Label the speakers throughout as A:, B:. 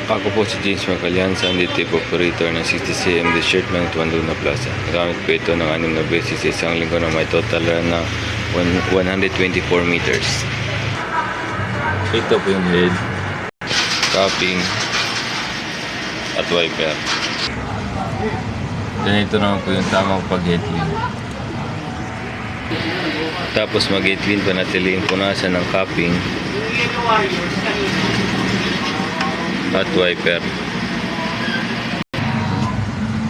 A: Ako po si James Macalianza, DTF operator ng 60cm Desert ng Tuan Luna Plaza. Nagamit po ito ng 6 na beses sa isang linggo na may total na 124 meters. Ito po yung head, cupping, at wiper. Ganito naman po yung tamang pag-headwind. Tapos mag-headwind pa natin punasan ng cupping at wiper.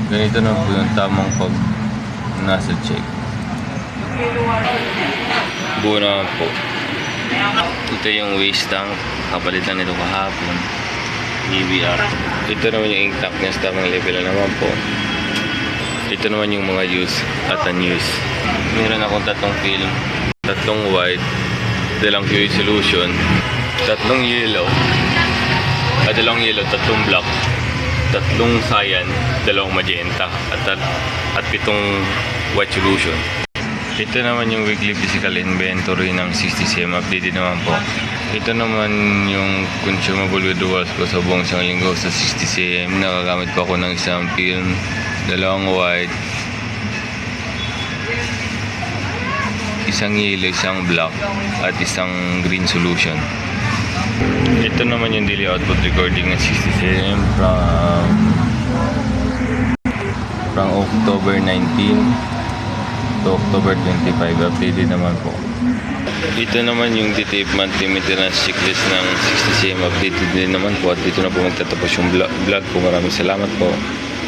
A: Ganito na po yung tamang pag nasa check. Buo naman po. Ito yung waste tank, kapalitan nito kahapon, EBR. Ito naman yung ink tank niya sa tamang level na naman po. Ito naman yung mga use at unused. Meron akong tatlong film, tatlong white, dalang QA solution, tatlong yellow, tatlong black, tatlong cyan, dalawang magenta, at 7 white solution. Ito naman yung weekly physical inventory ng 60cm, updated naman po. Ito naman yung consumable withdrawals ko sa buong isang linggo sa 60cm. Nakagamit ko ako ng isang film, dalawang white, isang yellow, isang black, at isang green solution. Ito naman yung daily output recording ng 60cm from October 19 to October 25, updated naman po. Ito naman yung DTF monthly maintenance checklist ng 60cm, updated din naman po. At dito na po magtatapos yung vlog po. Maraming salamat po.